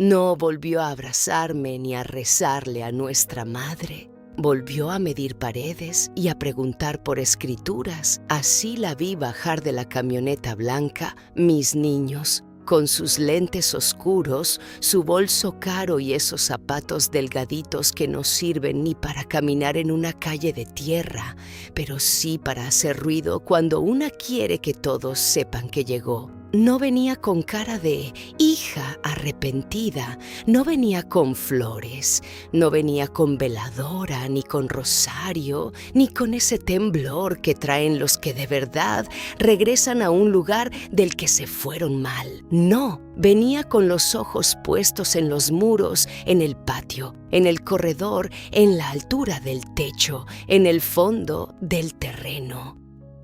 No volvió a abrazarme ni a rezarle a nuestra madre. Volvió a medir paredes y a preguntar por escrituras. Así la vi bajar de la camioneta blanca, mis niños, con sus lentes oscuros, su bolso caro y esos zapatos delgaditos que no sirven ni para caminar en una calle de tierra, pero sí para hacer ruido cuando una quiere que todos sepan que llegó. No venía con cara de hija arrepentida, no venía con flores, no venía con veladora, ni con rosario, ni con ese temblor que traen los que de verdad regresan a un lugar del que se fueron mal. No, venía con los ojos puestos en los muros, en el patio, en el corredor, en la altura del techo, en el fondo del terreno.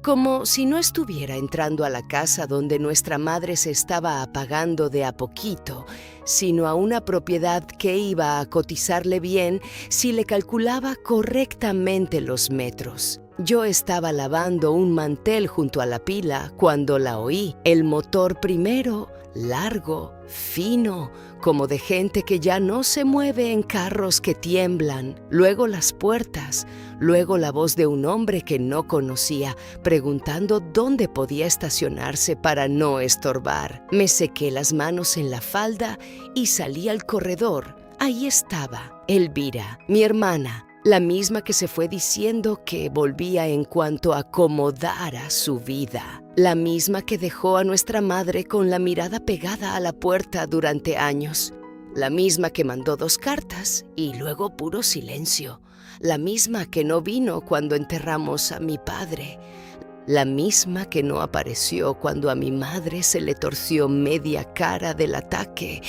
Como si no estuviera entrando a la casa donde nuestra madre se estaba apagando de a poquito, sino a una propiedad que iba a cotizarle bien si le calculaba correctamente los metros. Yo estaba lavando un mantel junto a la pila cuando la oí. El motor primero, largo, fino, como de gente que ya no se mueve en carros que tiemblan. Luego las puertas, luego la voz de un hombre que no conocía, preguntando dónde podía estacionarse para no estorbar. Me sequé las manos en la falda y salí al corredor. Ahí estaba Elvira, mi hermana, la misma que se fue diciendo que volvía en cuanto acomodara su vida. La misma que dejó a nuestra madre con la mirada pegada a la puerta durante años. La misma que mandó 2 cartas y luego puro silencio. La misma que no vino cuando enterramos a mi padre. La misma que no apareció cuando a mi madre se le torció media cara del ataque.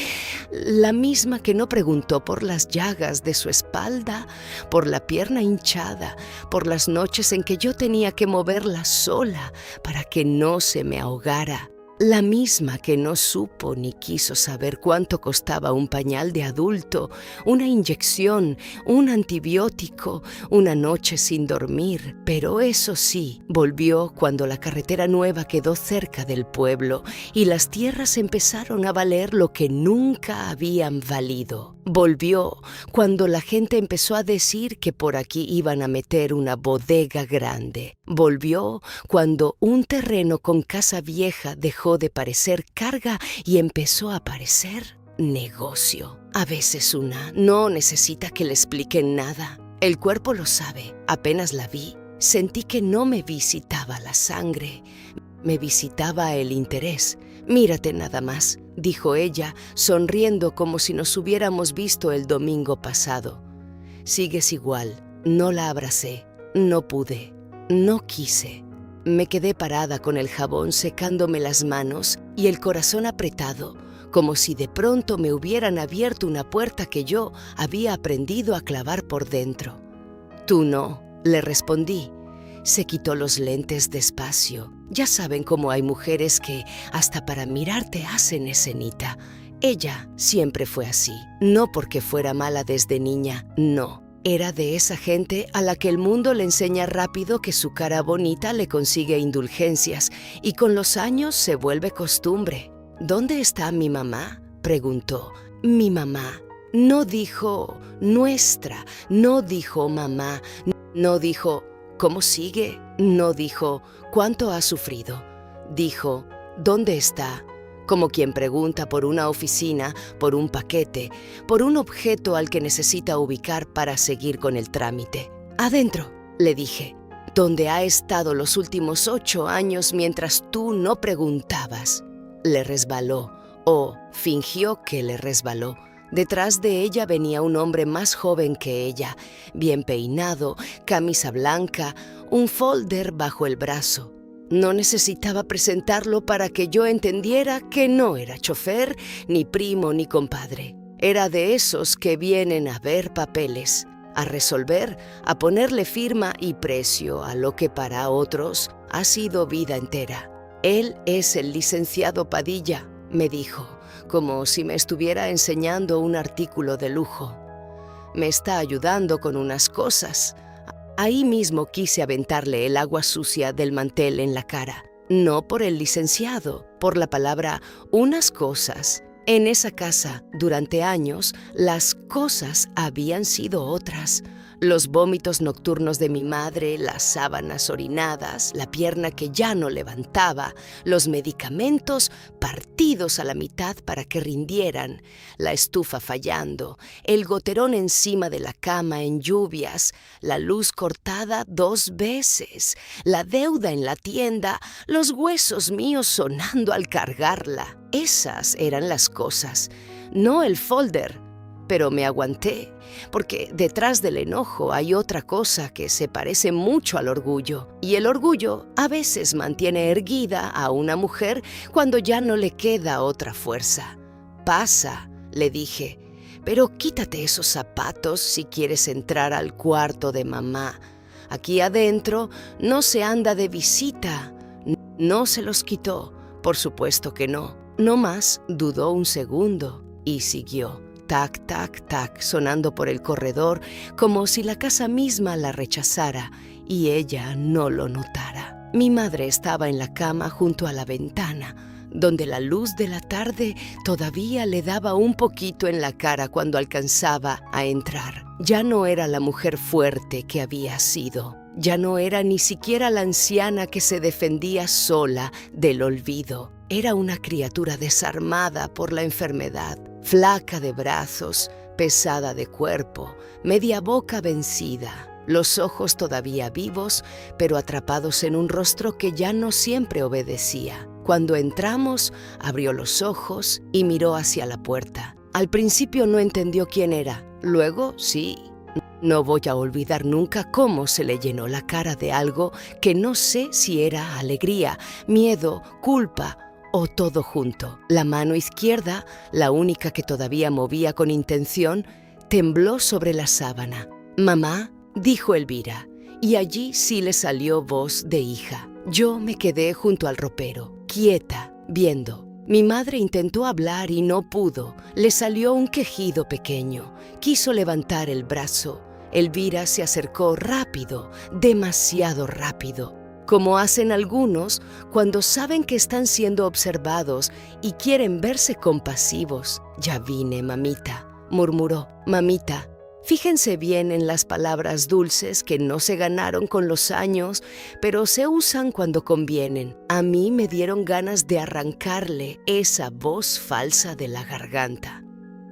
La misma que no preguntó por las llagas de su espalda, por la pierna hinchada, por las noches en que yo tenía que moverla sola para que no se me ahogara. La misma que no supo ni quiso saber cuánto costaba un pañal de adulto, una inyección, un antibiótico, una noche sin dormir. Pero eso sí, volvió cuando la carretera nueva quedó cerca del pueblo y las tierras empezaron a valer lo que nunca habían valido. Volvió cuando la gente empezó a decir que por aquí iban a meter una bodega grande. Volvió cuando un terreno con casa vieja dejó de parecer carga y empezó a parecer negocio. A veces una no necesita que le expliquen nada. El cuerpo lo sabe. Apenas la vi, sentí que no me visitaba la sangre, me visitaba el interés. «Mírate nada más», dijo ella, sonriendo como si nos hubiéramos visto el domingo pasado. «Sigues igual». No la abracé, no pude, no quise. Me quedé parada con el jabón secándome las manos y el corazón apretado, como si de pronto me hubieran abierto una puerta que yo había aprendido a clavar por dentro. «Tú no», le respondí. Se quitó los lentes despacio. Ya saben cómo hay mujeres que hasta para mirarte hacen escenita. Ella siempre fue así. No porque fuera mala desde niña, no. Era de esa gente a la que el mundo le enseña rápido que su cara bonita le consigue indulgencias y con los años se vuelve costumbre. «¿Dónde está mi mamá?», preguntó. «Mi mamá». No dijo nuestra, no dijo mamá, no dijo «¿Cómo sigue?», no dijo «¿Cuánto ha sufrido?». Dijo «¿Dónde está?», como quien pregunta por una oficina, por un paquete, por un objeto al que necesita ubicar para seguir con el trámite. «Adentro», le dije, «donde ha estado los últimos 8 años mientras tú no preguntabas». Le resbaló, o fingió que le resbaló. Detrás de ella venía un hombre más joven que ella, bien peinado, camisa blanca, un folder bajo el brazo. No necesitaba presentarlo para que yo entendiera que no era chofer, ni primo, ni compadre. Era de esos que vienen a ver papeles, a resolver, a ponerle firma y precio a lo que para otros ha sido vida entera. «Él es el licenciado Padilla», me dijo, como si me estuviera enseñando un artículo de lujo. «Me está ayudando con unas cosas». Ahí mismo quise aventarle el agua sucia del mantel en la cara. No por el licenciado, por la palabra «unas cosas». En esa casa, durante años, las cosas habían sido otras. Los vómitos nocturnos de mi madre, las sábanas orinadas, la pierna que ya no levantaba, los medicamentos partidos a la mitad para que rindieran, la estufa fallando, el goterón encima de la cama en lluvias, la luz cortada 2 veces, la deuda en la tienda, los huesos míos sonando al cargarla. Esas eran las cosas, no el folder. Pero me aguanté, porque detrás del enojo hay otra cosa que se parece mucho al orgullo. Y el orgullo a veces mantiene erguida a una mujer cuando ya no le queda otra fuerza. Pasa, le dije, pero quítate esos zapatos si quieres entrar al cuarto de mamá. Aquí adentro no se anda de visita. No se los quitó, por supuesto que no. No más dudó un segundo y siguió. Tac, tac, tac, sonando por el corredor, como si la casa misma la rechazara y ella no lo notara. Mi madre estaba en la cama junto a la ventana, donde la luz de la tarde todavía le daba un poquito en la cara cuando alcanzaba a entrar. Ya no era la mujer fuerte que había sido. Ya no era ni siquiera la anciana que se defendía sola del olvido. Era una criatura desarmada por la enfermedad, flaca de brazos, pesada de cuerpo, media boca vencida, los ojos todavía vivos, pero atrapados en un rostro que ya no siempre obedecía. Cuando entramos, abrió los ojos y miró hacia la puerta. Al principio no entendió quién era, luego sí. No voy a olvidar nunca cómo se le llenó la cara de algo que no sé si era alegría, miedo, culpa o todo junto. La mano izquierda, la única que todavía movía con intención, tembló sobre la sábana. «Mamá», dijo Elvira, y allí sí le salió voz de hija. Yo me quedé junto al ropero, quieta, viendo. Mi madre intentó hablar y no pudo. Le salió un quejido pequeño. Quiso levantar el brazo. Elvira se acercó rápido, demasiado rápido, como hacen algunos cuando saben que están siendo observados y quieren verse compasivos. «Ya vine, mamita», murmuró. «Mamita». Fíjense bien en las palabras dulces que no se ganaron con los años, pero se usan cuando convienen. A mí me dieron ganas de arrancarle esa voz falsa de la garganta.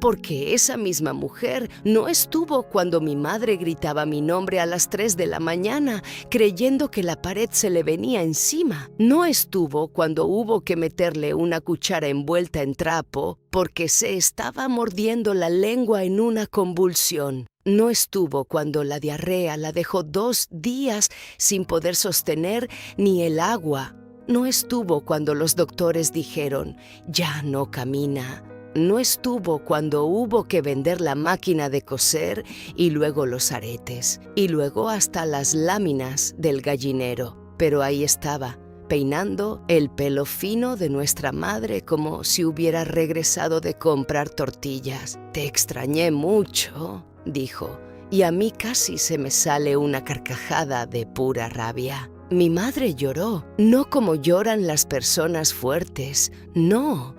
Porque esa misma mujer no estuvo cuando mi madre gritaba mi nombre a las 3 de la mañana, creyendo que la pared se le venía encima. No estuvo cuando hubo que meterle una cuchara envuelta en trapo, porque se estaba mordiendo la lengua en una convulsión. No estuvo cuando la diarrea la dejó 2 días sin poder sostener ni el agua. No estuvo cuando los doctores dijeron, «Ya no camina». No estuvo cuando hubo que vender la máquina de coser y luego los aretes, y luego hasta las láminas del gallinero. Pero ahí estaba, peinando el pelo fino de nuestra madre como si hubiera regresado de comprar tortillas. «Te extrañé mucho», dijo, y a mí casi se me sale una carcajada de pura rabia. Mi madre lloró, no como lloran las personas fuertes, no.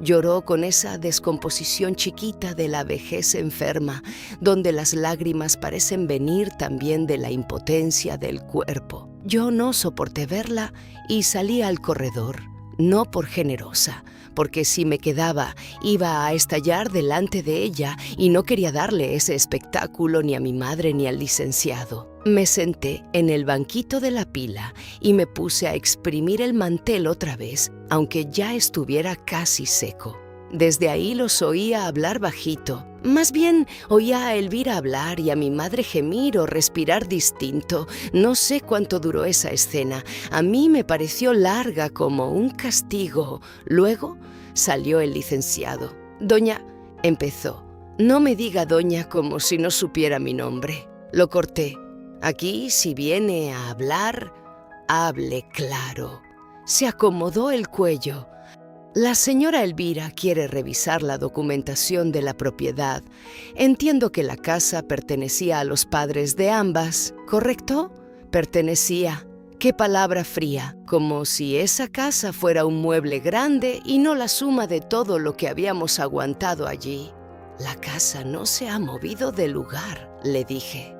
Lloró con esa descomposición chiquita de la vejez enferma, donde las lágrimas parecen venir también de la impotencia del cuerpo. Yo no soporté verla y salí al corredor, no por generosa, porque si me quedaba iba a estallar delante de ella y no quería darle ese espectáculo ni a mi madre ni al licenciado. Me senté en el banquito de la pila y me puse a exprimir el mantel otra vez, aunque ya estuviera casi seco. Desde ahí los oía hablar bajito. Más bien oía a Elvira hablar y a mi madre gemir o respirar distinto. No sé cuánto duró esa escena. A mí me pareció larga como un castigo. Luego salió el licenciado. «Doña», empezó. «No me diga doña como si no supiera mi nombre». Lo corté. «Aquí, si viene a hablar, hable claro». Se acomodó el cuello. «La señora Elvira quiere revisar la documentación de la propiedad. Entiendo que la casa pertenecía a los padres de ambas, ¿correcto?» «Pertenecía». Qué palabra fría, como si esa casa fuera un mueble grande y no la suma de todo lo que habíamos aguantado allí. La casa no se ha movido de lugar, le dije.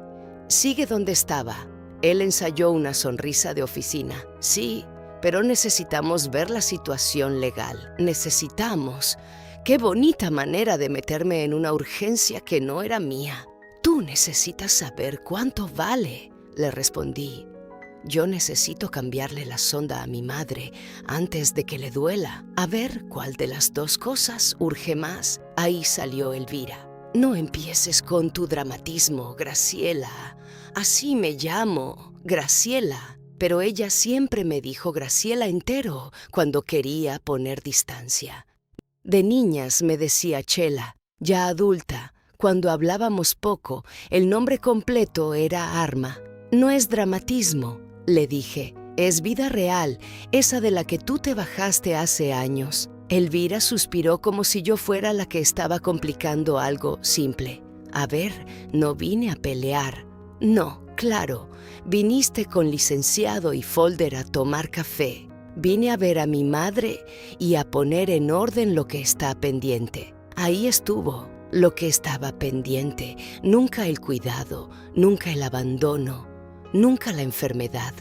Sigue donde estaba. Él ensayó una sonrisa de oficina. Sí, pero necesitamos ver la situación legal. Necesitamos. Qué bonita manera de meterme en una urgencia que no era mía. Tú necesitas saber cuánto vale, le respondí. Yo necesito cambiarle la sonda a mi madre antes de que le duela. A ver cuál de las dos cosas urge más. Ahí salió Elvira. No empieces con tu dramatismo, Graciela. Así me llamo, Graciela. Pero ella siempre me dijo Graciela entero cuando quería poner distancia. De niñas me decía Chela. Ya adulta, cuando hablábamos poco, el nombre completo era Arma. No es dramatismo, le dije, es vida real, esa de la que tú te bajaste hace años. Elvira suspiró como si yo fuera la que estaba complicando algo simple. A ver, no vine a pelear. No, claro, viniste con licenciado y folder a tomar café. Vine a ver a mi madre y a poner en orden lo que está pendiente. Ahí estuvo lo que estaba pendiente, nunca el cuidado, nunca el abandono. Nunca la enfermedad.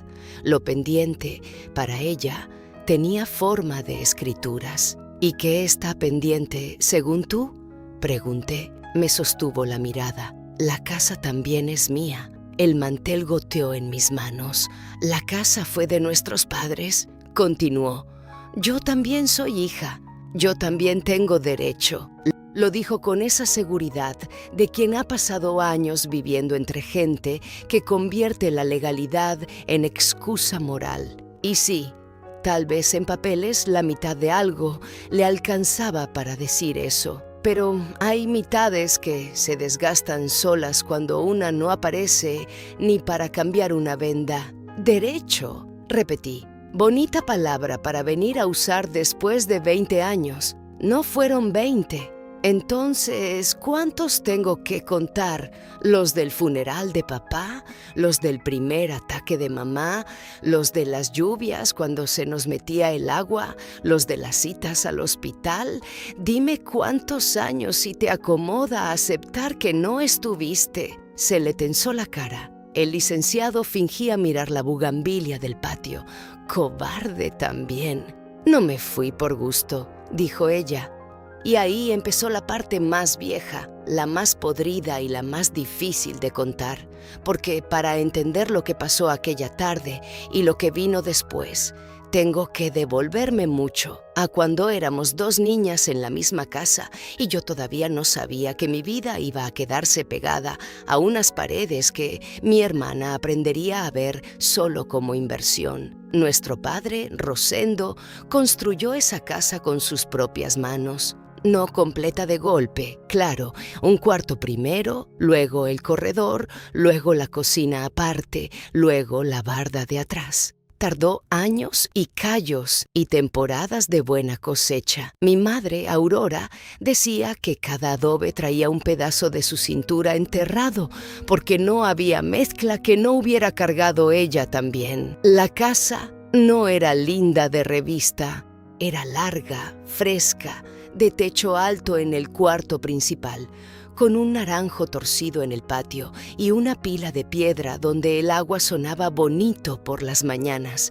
Lo pendiente, para ella, tenía forma de escrituras. ¿Y qué está pendiente, según tú? Pregunté. Me sostuvo la mirada. La casa también es mía. El mantel goteó en mis manos. La casa fue de nuestros padres, continuó. Yo también soy hija. Yo también tengo derecho. Lo dijo con esa seguridad de quien ha pasado años viviendo entre gente que convierte la legalidad en excusa moral. Y sí, tal vez en papeles la mitad de algo le alcanzaba para decir eso. Pero hay mitades que se desgastan solas cuando una no aparece ni para cambiar una venda. Derecho, repetí. Bonita palabra para venir a usar después de 20 años. No fueron 20. Entonces, ¿cuántos tengo que contar? ¿Los del funeral de papá? ¿Los del primer ataque de mamá? ¿Los de las lluvias cuando se nos metía el agua? ¿Los de las citas al hospital? Dime cuántos años si te acomoda aceptar que no estuviste. Se le tensó la cara. El licenciado fingía mirar la bugambilia del patio. Cobarde también. No me fui por gusto, dijo ella. Y ahí empezó la parte más vieja, la más podrida y la más difícil de contar, porque para entender lo que pasó aquella tarde y lo que vino después, tengo que devolverme mucho a cuando éramos dos niñas en la misma casa y yo todavía no sabía que mi vida iba a quedarse pegada a unas paredes que mi hermana aprendería a ver solo como inversión. Nuestro padre, Rosendo, construyó esa casa con sus propias manos. No completa de golpe, claro, un cuarto primero, luego el corredor, luego la cocina aparte, luego la barda de atrás. Tardó años y callos y temporadas de buena cosecha. Mi madre, Aurora, decía que cada adobe traía un pedazo de su cintura enterrado, porque no había mezcla que no hubiera cargado ella también. La casa no era linda de revista, era larga, fresca, de techo alto en el cuarto principal, con un naranjo torcido en el patio y una pila de piedra donde el agua sonaba bonito por las mañanas.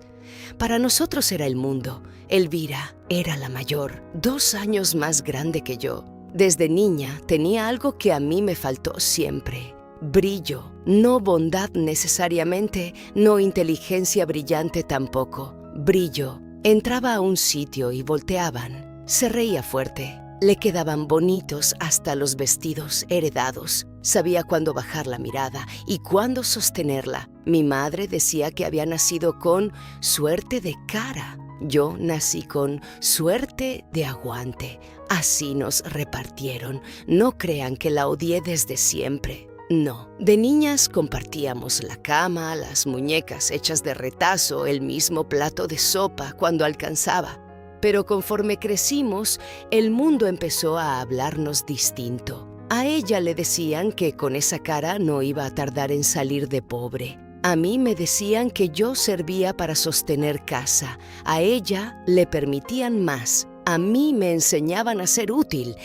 Para nosotros era el mundo. Elvira era la mayor, 2 años más grande que yo. Desde niña tenía algo que a mí me faltó siempre: brillo, no bondad necesariamente, no inteligencia brillante tampoco. Brillo. Entraba a un sitio y volteaban. Se reía fuerte. Le quedaban bonitos hasta los vestidos heredados. Sabía cuándo bajar la mirada y cuándo sostenerla. Mi madre decía que había nacido con suerte de cara. Yo nací con suerte de aguante. Así nos repartieron. No crean que la odié desde siempre. No. De niñas compartíamos la cama, las muñecas hechas de retazo, el mismo plato de sopa cuando alcanzaba. Pero conforme crecimos, el mundo empezó a hablarnos distinto. A ella le decían que con esa cara no iba a tardar en salir de pobre. A mí me decían que yo servía para sostener casa, a ella le permitían más, a mí me enseñaban a ser útil.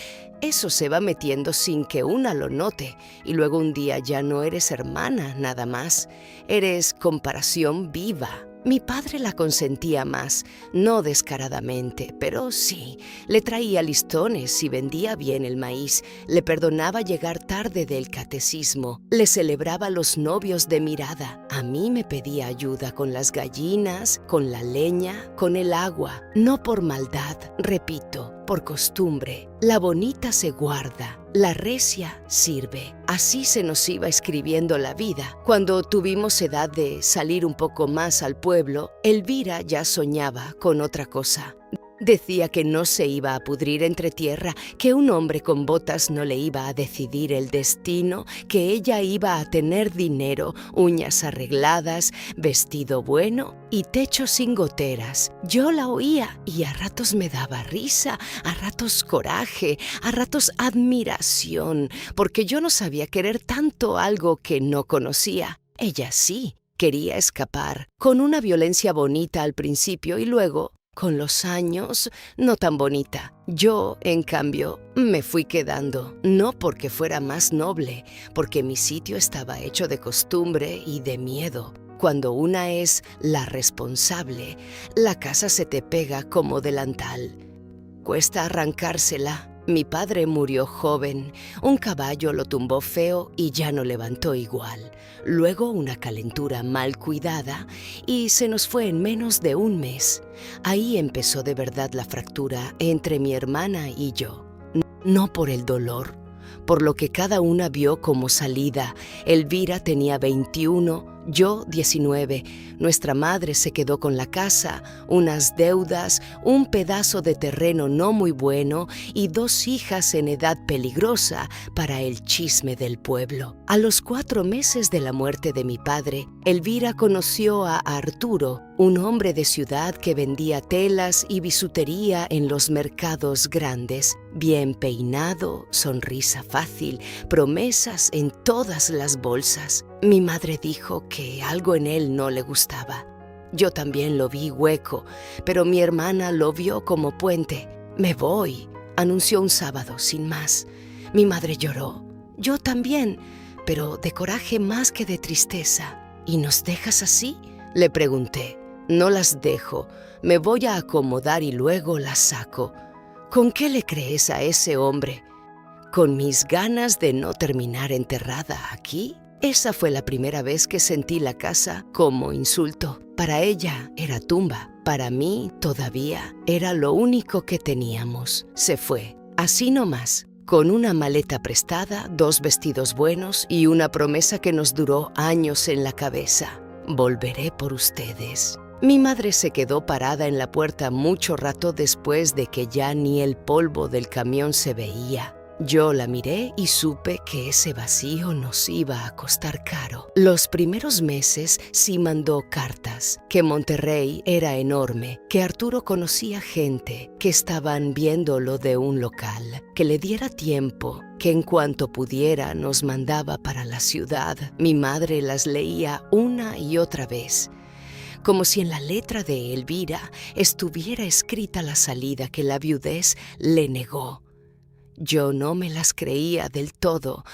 Eso se va metiendo sin que una lo note, y luego un día ya no eres hermana nada más, eres comparación viva. Mi padre la consentía más, no descaradamente, pero sí, le traía listones si vendía bien el maíz, le perdonaba llegar tarde del catecismo, le celebraba los novios de mirada. A mí me pedía ayuda con las gallinas, con la leña, con el agua, no por maldad, repito, por costumbre. La bonita se guarda, la recia sirve. Así se nos iba escribiendo la vida. Cuando tuvimos edad de salir un poco más al pueblo, Elvira ya soñaba con otra cosa. Decía que no se iba a pudrir entre tierra, que un hombre con botas no le iba a decidir el destino, que ella iba a tener dinero, uñas arregladas, vestido bueno y techo sin goteras. Yo la oía y a ratos me daba risa, a ratos coraje, a ratos admiración, porque yo no sabía querer tanto algo que no conocía. Ella sí, quería escapar, con una violencia bonita al principio y luego, con los años, no tan bonita. Yo, en cambio, me fui quedando, no porque fuera más noble, porque mi sitio estaba hecho de costumbre y de miedo. Cuando una es la responsable, la casa se te pega como delantal. Cuesta arrancársela. Mi padre murió joven, un caballo lo tumbó feo y ya no levantó igual. Luego una calentura mal cuidada y se nos fue en menos de un mes. Ahí empezó de verdad la fractura entre mi hermana y yo. No por el dolor, por lo que cada una vio como salida. Elvira tenía 21, yo 19. Nuestra madre se quedó con la casa, unas deudas, un pedazo de terreno no muy bueno y 2 hijas en edad peligrosa para el chisme del pueblo. A los 4 meses de la muerte de mi padre, Elvira conoció a Arturo, un hombre de ciudad que vendía telas y bisutería en los mercados grandes. Bien peinado, sonrisa fácil, promesas en todas las bolsas. Mi madre dijo que algo en él no le gustaba. Yo también lo vi hueco, pero mi hermana lo vio como puente. Me voy, anunció un sábado, sin más. Mi madre lloró. Yo también, pero de coraje más que de tristeza. ¿Y nos dejas así?, le pregunté. No las dejo, me voy a acomodar y luego las saco. ¿Con qué le crees a ese hombre? ¿Con mis ganas de no terminar enterrada aquí? Esa fue la primera vez que sentí la casa como insulto. Para ella era tumba, para mí todavía era lo único que teníamos. Se fue, así nomás, con una maleta prestada, 2 vestidos buenos y una promesa que nos duró años en la cabeza. Volveré por ustedes. Mi madre se quedó parada en la puerta mucho rato después de que ya ni el polvo del camión se veía. Yo la miré y supe que ese vacío nos iba a costar caro. Los primeros meses sí mandó cartas, que Monterrey era enorme, que Arturo conocía gente, que estaban viendo lo de un local, que le diera tiempo, que en cuanto pudiera nos mandaba para la ciudad. Mi madre las leía una y otra vez, como si en la letra de Elvira estuviera escrita la salida que la viudez le negó. Yo no me las creía del todo.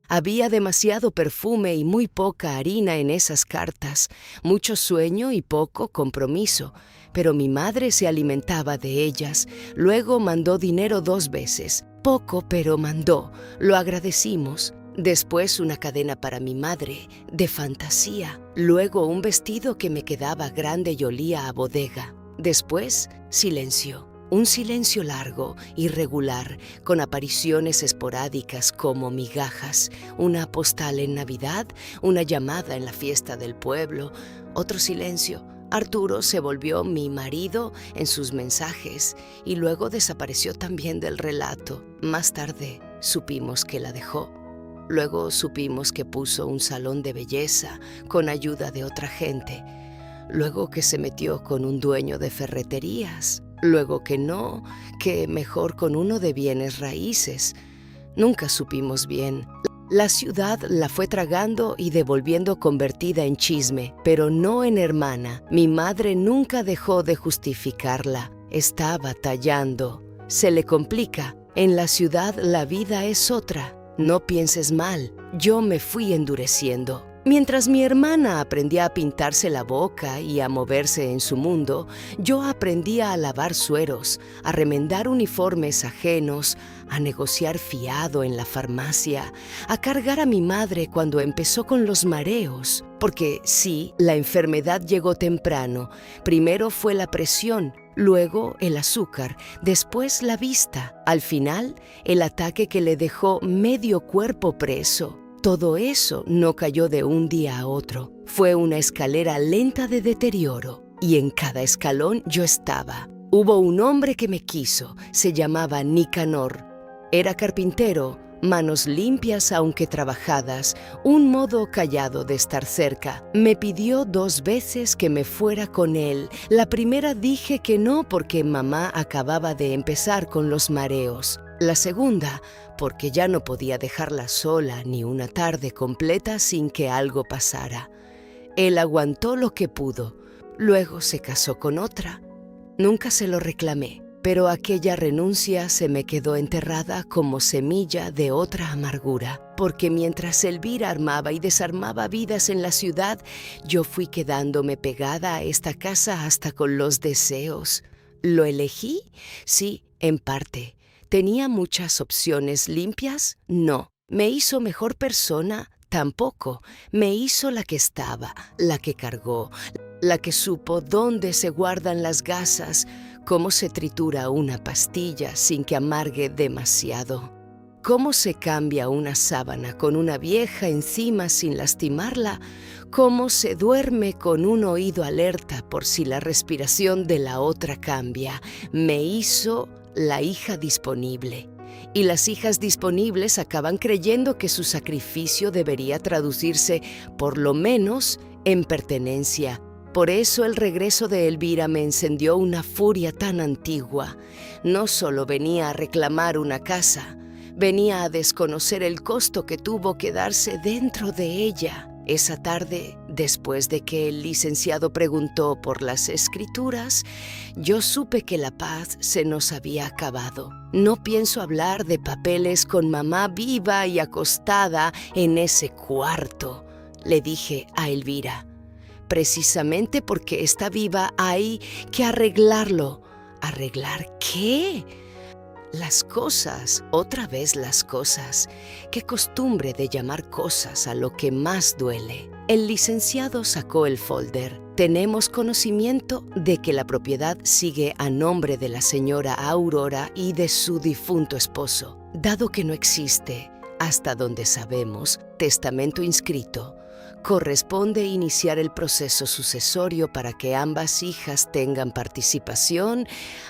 Había demasiado perfume y muy poca harina en esas cartas, mucho sueño y poco compromiso, pero mi madre se alimentaba de ellas. Luego mandó dinero 2 veces, poco pero mandó, lo agradecimos. Después una cadena para mi madre, de fantasía. Luego un vestido que me quedaba grande y olía a bodega. Después, silencio. Un silencio largo, irregular, con apariciones esporádicas como migajas. Una postal en Navidad, una llamada en la fiesta del pueblo. Otro silencio. Arturo se volvió mi marido en sus mensajes y luego desapareció también del relato. Más tarde supimos que la dejó. Luego supimos que puso un salón de belleza con ayuda de otra gente. Luego que se metió con un dueño de ferreterías. Luego que no, que mejor con uno de bienes raíces. Nunca supimos bien. La ciudad la fue tragando y devolviendo convertida en chisme, pero no en hermana. Mi madre nunca dejó de justificarla. Está batallando. Se le complica. En la ciudad la vida es otra. No pienses mal. Yo me fui endureciendo. Mientras mi hermana aprendía a pintarse la boca y a moverse en su mundo, yo aprendía a lavar sueros, a remendar uniformes ajenos, a negociar fiado en la farmacia, a cargar a mi madre cuando empezó con los mareos. Porque sí, la enfermedad llegó temprano. Primero fue la presión, luego el azúcar, después la vista. Al final, el ataque que le dejó medio cuerpo preso. Todo eso no cayó de un día a otro. Fue una escalera lenta de deterioro. Y en cada escalón yo estaba. Hubo un hombre que me quiso. Se llamaba Nicanor. Era carpintero, manos limpias aunque trabajadas, un modo callado de estar cerca. Me pidió 2 veces que me fuera con él. La primera dije que no porque mamá acababa de empezar con los mareos. La segunda, porque ya no podía dejarla sola ni una tarde completa sin que algo pasara. Él aguantó lo que pudo. Luego se casó con otra. Nunca se lo reclamé, pero aquella renuncia se me quedó enterrada como semilla de otra amargura, porque mientras Elvira armaba y desarmaba vidas en la ciudad, yo fui quedándome pegada a esta casa hasta con los deseos. ¿Lo elegí? Sí, en parte. ¿Tenía muchas opciones limpias? No. ¿Me hizo mejor persona? Tampoco. Me hizo la que estaba, la que cargó, la que supo dónde se guardan las gasas, cómo se tritura una pastilla sin que amargue demasiado, cómo se cambia una sábana con una vieja encima sin lastimarla, cómo se duerme con un oído alerta por si la respiración de la otra cambia. Me hizo la hija disponible. Y las hijas disponibles acaban creyendo que su sacrificio debería traducirse, por lo menos, en pertenencia. Por eso el regreso de Elvira me encendió una furia tan antigua. No solo venía a reclamar una casa, venía a desconocer el costo que tuvo quedarse dentro de ella. Esa tarde, después de que el licenciado preguntó por las escrituras, yo supe que la paz se nos había acabado. No pienso hablar de papeles con mamá viva y acostada en ese cuarto, le dije a Elvira. Precisamente porque está viva hay que arreglarlo. ¿Arreglar qué? Las cosas, otra vez las cosas. Qué costumbre de llamar cosas a lo que más duele. El licenciado sacó el folder. Tenemos conocimiento de que la propiedad sigue a nombre de la señora Aurora y de su difunto esposo. Dado que no existe, hasta donde sabemos, testamento inscrito, corresponde iniciar el proceso sucesorio para que ambas hijas tengan participación.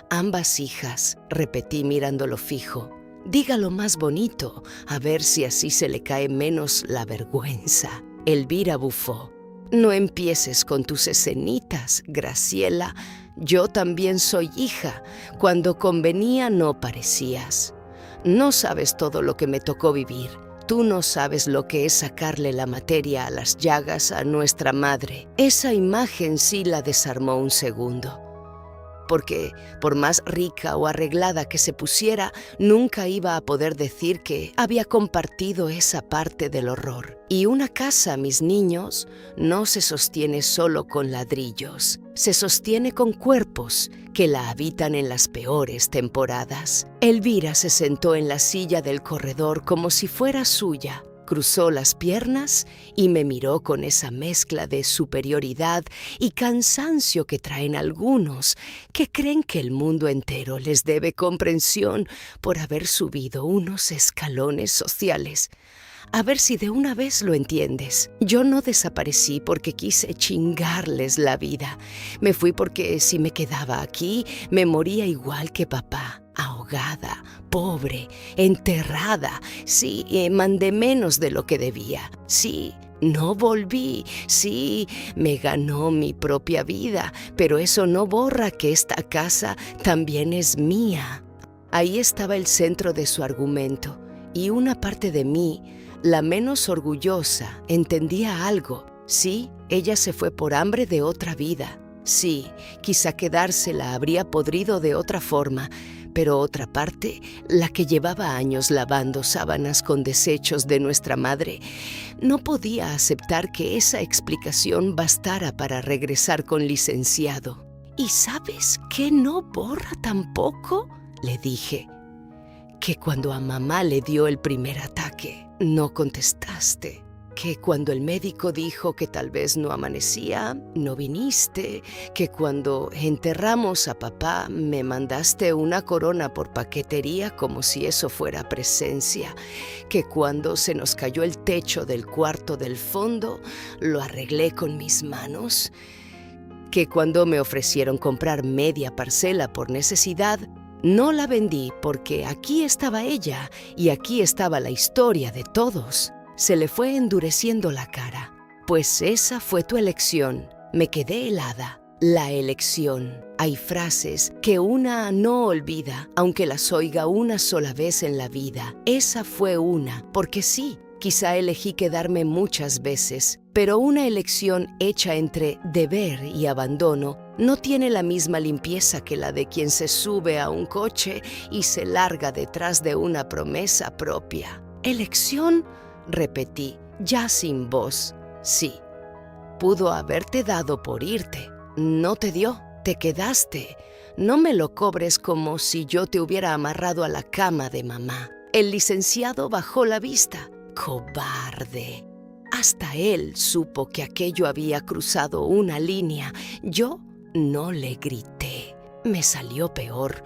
Ambas hijas, repetí mirándolo fijo. Dígalo más bonito, a ver si así se le cae menos la vergüenza. Elvira bufó. No empieces con tus escenitas, Graciela. Yo también soy hija. Cuando convenía no parecías. No sabes todo lo que me tocó vivir. Tú no sabes lo que es sacarle la materia a las llagas a nuestra madre. Esa imagen sí la desarmó un segundo. Porque, por más rica o arreglada que se pusiera, nunca iba a poder decir que había compartido esa parte del horror. Y una casa, mis niños, no se sostiene solo con ladrillos. Se sostiene con cuerpos que la habitan en las peores temporadas. Elvira se sentó en la silla del corredor como si fuera suya. Cruzó las piernas y me miró con esa mezcla de superioridad y cansancio que traen algunos que creen que el mundo entero les debe comprensión por haber subido unos escalones sociales. A ver si de una vez lo entiendes. Yo no desaparecí porque quise chingarles la vida. Me fui porque si me quedaba aquí, me moría igual que papá. Ahogada, pobre, enterrada. Sí, mandé menos de lo que debía. Sí, no volví. Sí, me ganó mi propia vida. Pero eso no borra que esta casa también es mía. Ahí estaba el centro de su argumento. y una parte de mí, la menos orgullosa, entendía algo. Sí, ella se fue por hambre de otra vida. Sí, quizá quedársela habría podrido de otra forma, pero otra parte, la que llevaba años lavando sábanas con desechos de nuestra madre, no podía aceptar que esa explicación bastara para regresar con licenciado. ¿Y sabes qué no borra tampoco?, le dije. Que cuando a mamá le dio el primer ataque, no contestaste. Que cuando el médico dijo que tal vez no amanecía, no viniste. Que cuando enterramos a papá, me mandaste una corona por paquetería como si eso fuera presencia. Que cuando se nos cayó el techo del cuarto del fondo, lo arreglé con mis manos. Que cuando me ofrecieron comprar media parcela por necesidad, no la vendí porque aquí estaba ella y aquí estaba la historia de todos. Se le fue endureciendo la cara. Pues esa fue tu elección. Me quedé helada. La elección. Hay frases que una no olvida, aunque las oiga una sola vez en la vida. Esa fue una, porque sí, quizá elegí quedarme muchas veces, pero una elección hecha entre deber y abandono no tiene la misma limpieza que la de quien se sube a un coche y se larga detrás de una promesa propia. ¿Elección?, repetí, ya sin voz. Sí, pudo haberte dado por irte. No te dio, te quedaste. No me lo cobres como si yo te hubiera amarrado a la cama de mamá. El licenciado bajó la vista. ¡Cobarde! Hasta él supo que aquello había cruzado una línea. Yo no le grité. Me salió peor.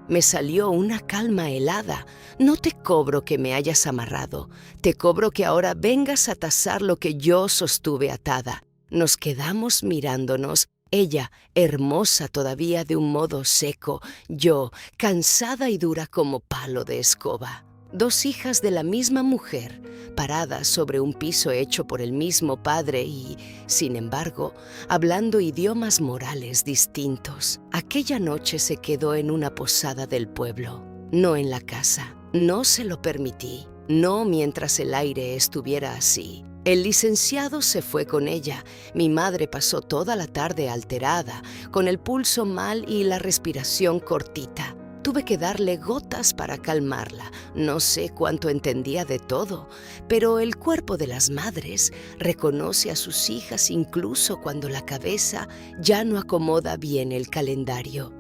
Me salió una calma helada. No te cobro que me hayas amarrado. Te cobro que ahora vengas a tasar lo que yo sostuve atada. Nos quedamos mirándonos. Ella, hermosa todavía de un modo seco. Yo, cansada y dura como palo de escoba. Dos hijas de la misma mujer, paradas sobre un piso hecho por el mismo padre y, sin embargo, hablando idiomas morales distintos. Aquella noche se quedó en una posada del pueblo, no en la casa. No se lo permití, no mientras el aire estuviera así. El licenciado se fue con ella. Mi madre pasó toda la tarde alterada, con el pulso mal y la respiración cortita. Tuve que darle gotas para calmarla. No sé cuánto entendía de todo, pero el cuerpo de las madres reconoce a sus hijas incluso cuando la cabeza ya no acomoda bien el calendario.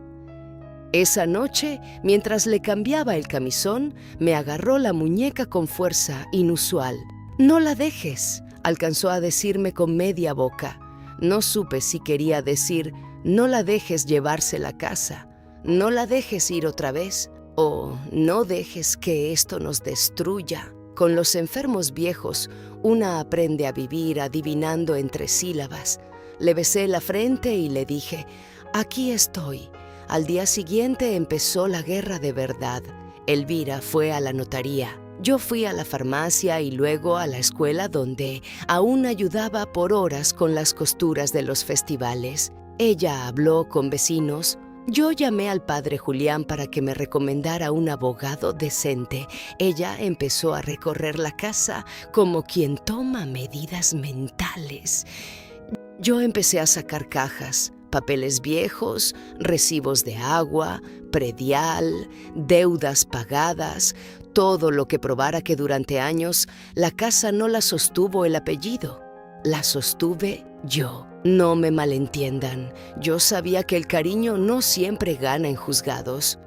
Esa noche, mientras le cambiaba el camisón, me agarró la muñeca con fuerza inusual. «No la dejes», alcanzó a decirme con media boca. No supe si quería decir «no la dejes llevarse la casa», «no la dejes ir otra vez» o «no dejes que esto nos destruya». Con los enfermos viejos, una aprende a vivir adivinando entre sílabas. Le besé la frente y le dije «aquí estoy». Al día siguiente empezó la guerra de verdad. Elvira fue a la notaría. Yo fui a la farmacia y luego a la escuela donde aún ayudaba por horas con las costuras de los festivales. Ella habló con vecinos. Yo llamé al padre Julián para que me recomendara un abogado decente. Ella empezó a recorrer la casa como quien toma medidas mentales. Yo empecé a sacar cajas, papeles viejos, recibos de agua, predial, deudas pagadas, todo lo que probara que durante años la casa no la sostuvo el apellido. La sostuve yo. No me malentiendan, yo sabía que el cariño no siempre gana en juzgados,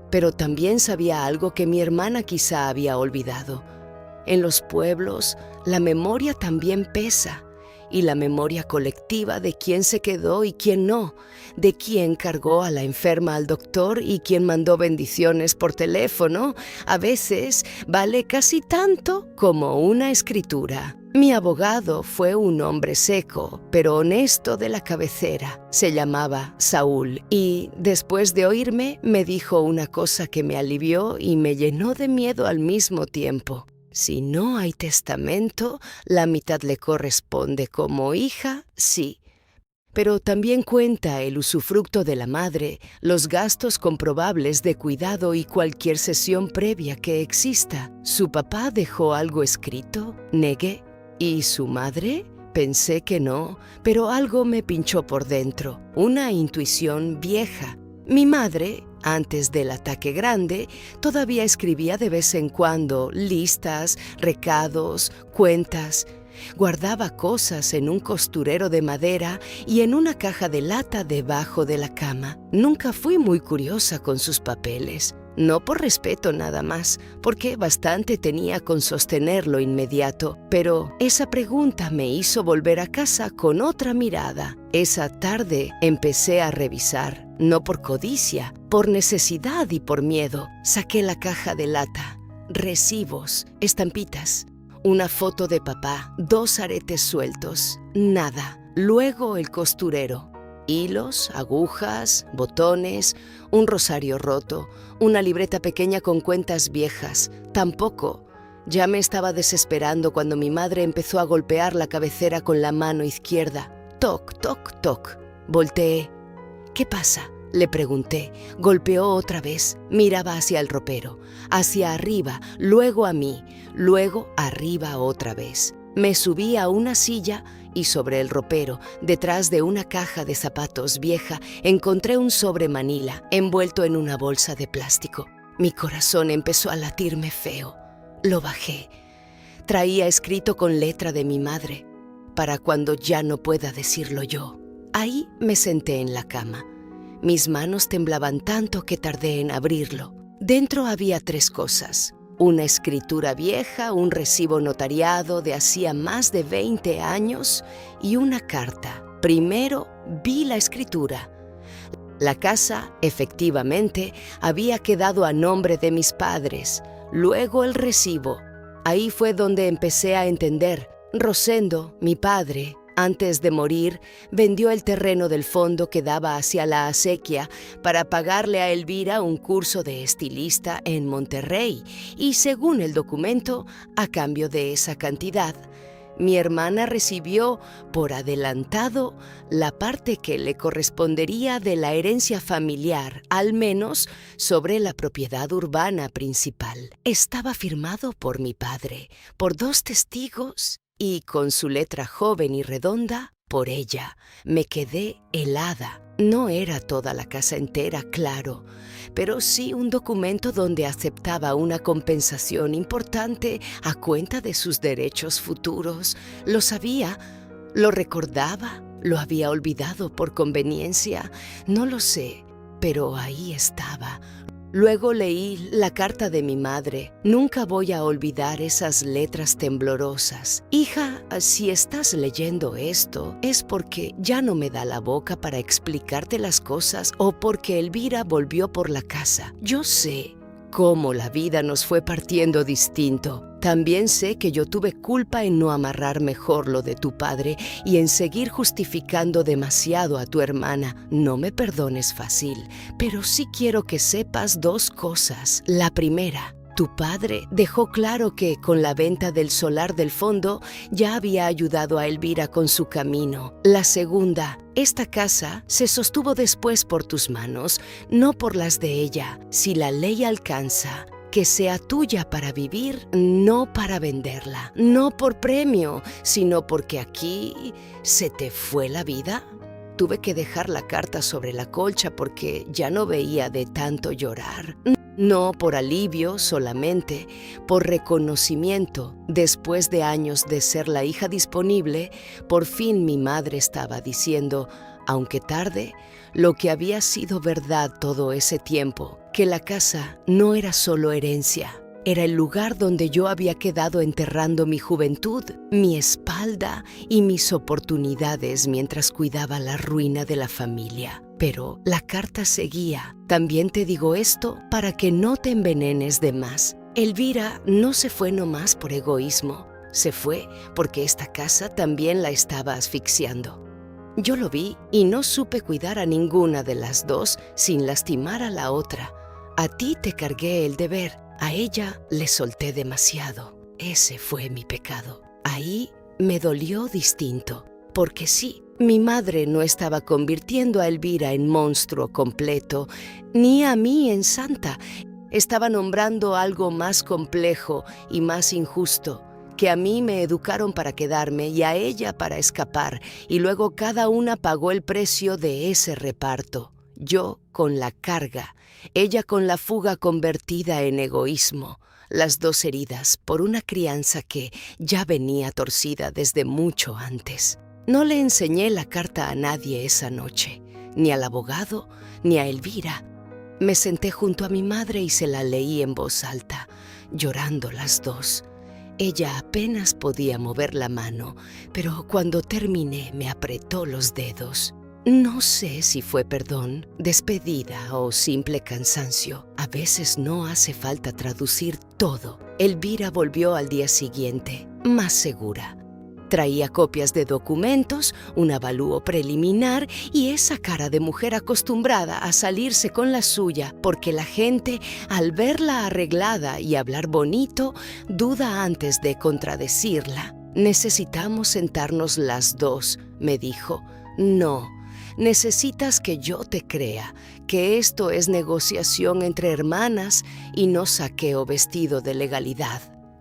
pero también sabía algo que mi hermana quizá había olvidado. En los pueblos, la memoria también pesa, y la memoria colectiva de quién se quedó y quién no, de quién cargó a la enferma al doctor y quién mandó bendiciones por teléfono, a veces vale casi tanto como una escritura. Mi abogado fue un hombre seco, pero honesto de la cabecera. Se llamaba Saúl y, después de oírme, me dijo una cosa que me alivió y me llenó de miedo al mismo tiempo. Si no hay testamento, la mitad le corresponde como hija, sí, Pero también cuenta el usufructo de la madre, los gastos comprobables de cuidado y cualquier sesión previa que exista. ¿Su papá dejó algo escrito? Negué. ¿Y su madre? Pensé que no, pero algo me pinchó por dentro. Una intuición vieja. Mi madre, antes del ataque grande, todavía escribía de vez en cuando listas, recados, cuentas. Guardaba cosas en un costurero de madera y en una caja de lata debajo de la cama. Nunca fui muy curiosa con sus papeles. No por respeto nada más, porque bastante tenía con sostener lo inmediato. Pero esa pregunta me hizo volver a casa con otra mirada. Esa tarde empecé a revisar, no por codicia, por necesidad y por miedo. Saqué la caja de lata, recibos, estampitas. Una foto de papá, 2 aretes sueltos, nada. Luego el costurero, hilos, agujas, botones, un rosario roto, una libreta pequeña con cuentas viejas, tampoco. Ya me estaba desesperando cuando mi madre empezó a golpear la cabecera con la mano izquierda. Toc, toc, toc. Volteé. ¿Qué pasa?, le pregunté. Golpeó otra vez. Miraba hacia el ropero, hacia arriba, luego a mí, luego arriba otra vez. Me subí a una silla y sobre el ropero, detrás de una caja de zapatos vieja, encontré un sobre manila envuelto en una bolsa de plástico. Mi corazón empezó a latirme feo. Lo bajé. Traía escrito con letra de mi madre, para cuando ya no pueda decirlo yo. Ahí me senté en la cama. Mis manos temblaban tanto que tardé en abrirlo. Dentro había 3 cosas. Una escritura vieja, un recibo notariado de hacía más de 20 años y una carta. Primero vi la escritura. La casa, efectivamente, había quedado a nombre de mis padres. Luego el recibo. Ahí fue donde empecé a entender. Rosendo, mi padre, antes de morir, vendió el terreno del fondo que daba hacia la acequia para pagarle a Elvira un curso de estilista en Monterrey y, según el documento, a cambio de esa cantidad, mi hermana recibió por adelantado la parte que le correspondería de la herencia familiar, al menos sobre la propiedad urbana principal. Estaba firmado por mi padre, por 2 testigos y con su letra joven y redonda, por ella. Me quedé helada. No era toda la casa entera, claro, pero sí un documento donde aceptaba una compensación importante a cuenta de sus derechos futuros. Lo sabía, lo recordaba, lo había olvidado por conveniencia, no lo sé, pero ahí estaba. Luego leí la carta de mi madre. Nunca voy a olvidar esas letras temblorosas. Hija, si estás leyendo esto, es porque ya no me da la boca para explicarte las cosas o porque Elvira volvió por la casa. Yo sé cómo la vida nos fue partiendo distinto. También sé que yo tuve culpa en no amarrar mejor lo de tu padre y en seguir justificando demasiado a tu hermana. No me perdones fácil, pero sí quiero que sepas 2 cosas. La primera, tu padre dejó claro que con la venta del solar del fondo ya había ayudado a Elvira con su camino. La segunda, esta casa se sostuvo después por tus manos, no por las de ella. Si la ley alcanza, que sea tuya para vivir, no para venderla. No por premio, sino porque aquí se te fue la vida. Tuve que dejar la carta sobre la colcha porque ya no veía de tanto llorar. No por alivio solamente, por reconocimiento. Después de años de ser la hija disponible, por fin mi madre estaba diciendo, aunque tarde, lo que había sido verdad todo ese tiempo, que la casa no era solo herencia, era el lugar donde yo había quedado enterrando mi juventud, mi espalda y mis oportunidades mientras cuidaba la ruina de la familia. Pero la carta seguía. También te digo esto para que no te envenenes de más. Elvira no se fue nomás por egoísmo, se fue porque esta casa también la estaba asfixiando. Yo lo vi y no supe cuidar a ninguna de las 2 sin lastimar a la otra. A ti te cargué el deber, a ella le solté demasiado. Ese fue mi pecado. Ahí me dolió distinto, porque sí, Mi madre no estaba convirtiendo a Elvira en monstruo completo, ni a mí en santa. Estaba nombrando algo más complejo y más injusto, que a mí me educaron para quedarme y a ella para escapar, y luego cada una pagó el precio de ese reparto. Yo con la carga, ella con la fuga convertida en egoísmo. Las dos heridas por una crianza que ya venía torcida desde mucho antes. No le enseñé la carta a nadie esa noche, ni al abogado, ni a Elvira. Me senté junto a mi madre y se la leí en voz alta, llorando las dos. Ella apenas podía mover la mano, pero cuando terminé me apretó los dedos. No sé si fue perdón, despedida o simple cansancio. A veces no hace falta traducir todo. Elvira volvió al día siguiente, más segura. Traía copias de documentos, un avalúo preliminar y esa cara de mujer acostumbrada a salirse con la suya porque la gente, al verla arreglada y hablar bonito, duda antes de contradecirla. «Necesitamos sentarnos las dos», me dijo. «No, necesitas que yo te crea, que esto es negociación entre hermanas y no saqueo vestido de legalidad».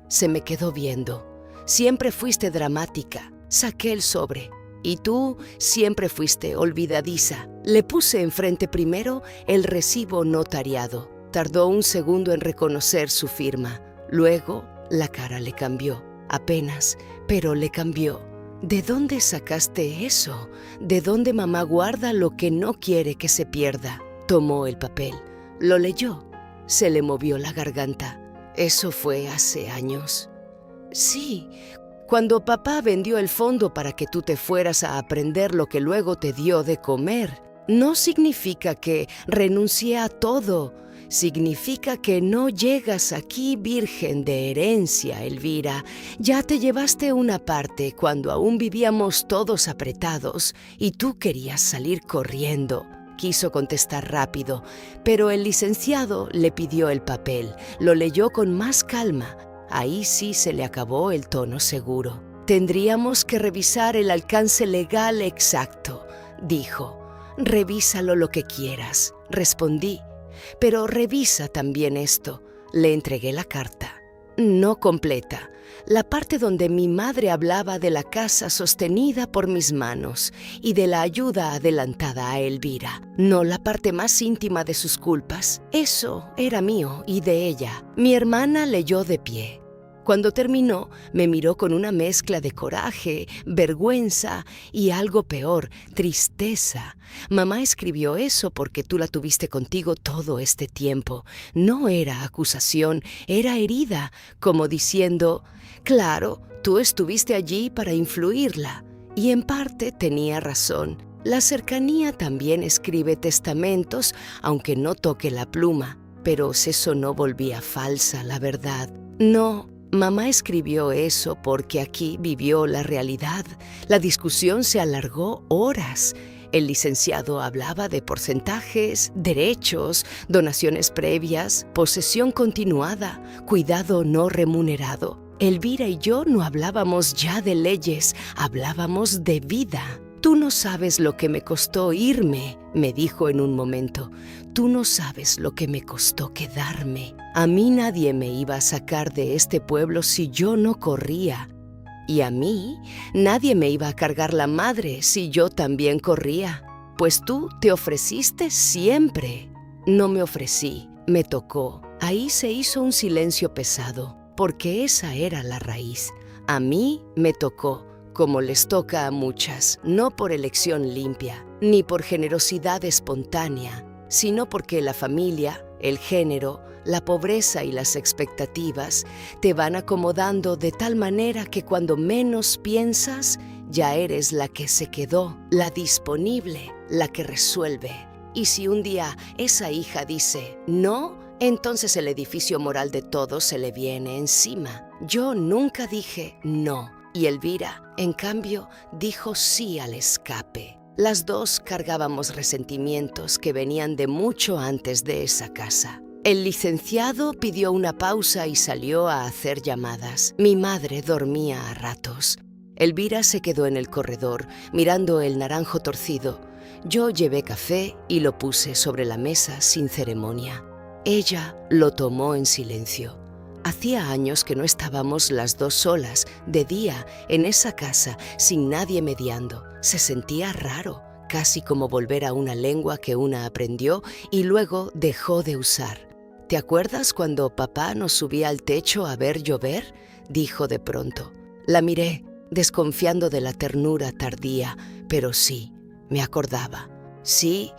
Se me quedó viendo. «Siempre fuiste dramática», saqué el sobre. «Y tú siempre fuiste olvidadiza». Le puse enfrente primero el recibo notariado. Tardó un segundo en reconocer su firma. Luego la cara le cambió. Apenas, pero le cambió. «¿De dónde sacaste eso? ¿De dónde mamá guarda lo que no quiere que se pierda?» Tomó el papel. Lo leyó. Se le movió la garganta. «Eso fue hace años». «Sí, cuando papá vendió el fondo para que tú te fueras a aprender lo que luego te dio de comer. No significa que renuncié a todo. Significa que no llegas aquí virgen de herencia, Elvira. Ya te llevaste una parte cuando aún vivíamos todos apretados y tú querías salir corriendo». Quiso contestar rápido, pero el licenciado le pidió el papel. Lo leyó con más calma. Ahí sí se le acabó el tono seguro. «Tendríamos que revisar el alcance legal exacto», dijo. «Revísalo lo que quieras», respondí. «Pero revisa también esto». Le entregué la carta. No completa. La parte donde mi madre hablaba de la casa sostenida por mis manos y de la ayuda adelantada a Elvira. No la parte más íntima de sus culpas. Eso era mío y de ella. Mi hermana leyó de pie. Cuando terminó, me miró con una mezcla de coraje, vergüenza y algo peor, tristeza. «Mamá escribió eso porque tú la tuviste contigo todo este tiempo. No era acusación, era herida», como diciendo, «Claro, tú estuviste allí para influirla». Y en parte tenía razón. La cercanía también escribe testamentos, aunque no toque la pluma. Pero eso no volvía falsa la verdad. No. Mamá escribió eso porque aquí vivió la realidad. La discusión se alargó horas. El licenciado hablaba de porcentajes, derechos, donaciones previas, posesión continuada, cuidado no remunerado. Elvira y yo no hablábamos ya de leyes, hablábamos de vida. «Tú no sabes lo que me costó irme», me dijo en un momento. «Tú no sabes lo que me costó quedarme. A mí nadie me iba a sacar de este pueblo si yo no corría. Y a mí nadie me iba a cargar la madre si yo también corría. Pues tú te ofreciste siempre». No me ofrecí, me tocó. Ahí se hizo un silencio pesado, porque esa era la raíz. A mí me tocó. Como les toca a muchas, no por elección limpia, ni por generosidad espontánea, sino porque la familia, el género, la pobreza y las expectativas te van acomodando de tal manera que cuando menos piensas, ya eres la que se quedó, la disponible, la que resuelve. Y si un día esa hija dice no, entonces el edificio moral de todos se le viene encima. Yo nunca dije no. Y Elvira, en cambio, dijo sí al escape. Las dos cargábamos resentimientos que venían de mucho antes de esa casa. El licenciado pidió una pausa y salió a hacer llamadas. Mi madre dormía a ratos. Elvira se quedó en el corredor, mirando el naranjo torcido. Yo llevé café y lo puse sobre la mesa sin ceremonia. Ella lo tomó en silencio. Hacía años que no estábamos las dos solas, de día, en esa casa, sin nadie mediando. Se sentía raro, casi como volver a una lengua que una aprendió y luego dejó de usar. ¿Te acuerdas cuando papá nos subía al techo a ver llover?, dijo de pronto. La miré, desconfiando de la ternura tardía, pero sí, me acordaba. Sí,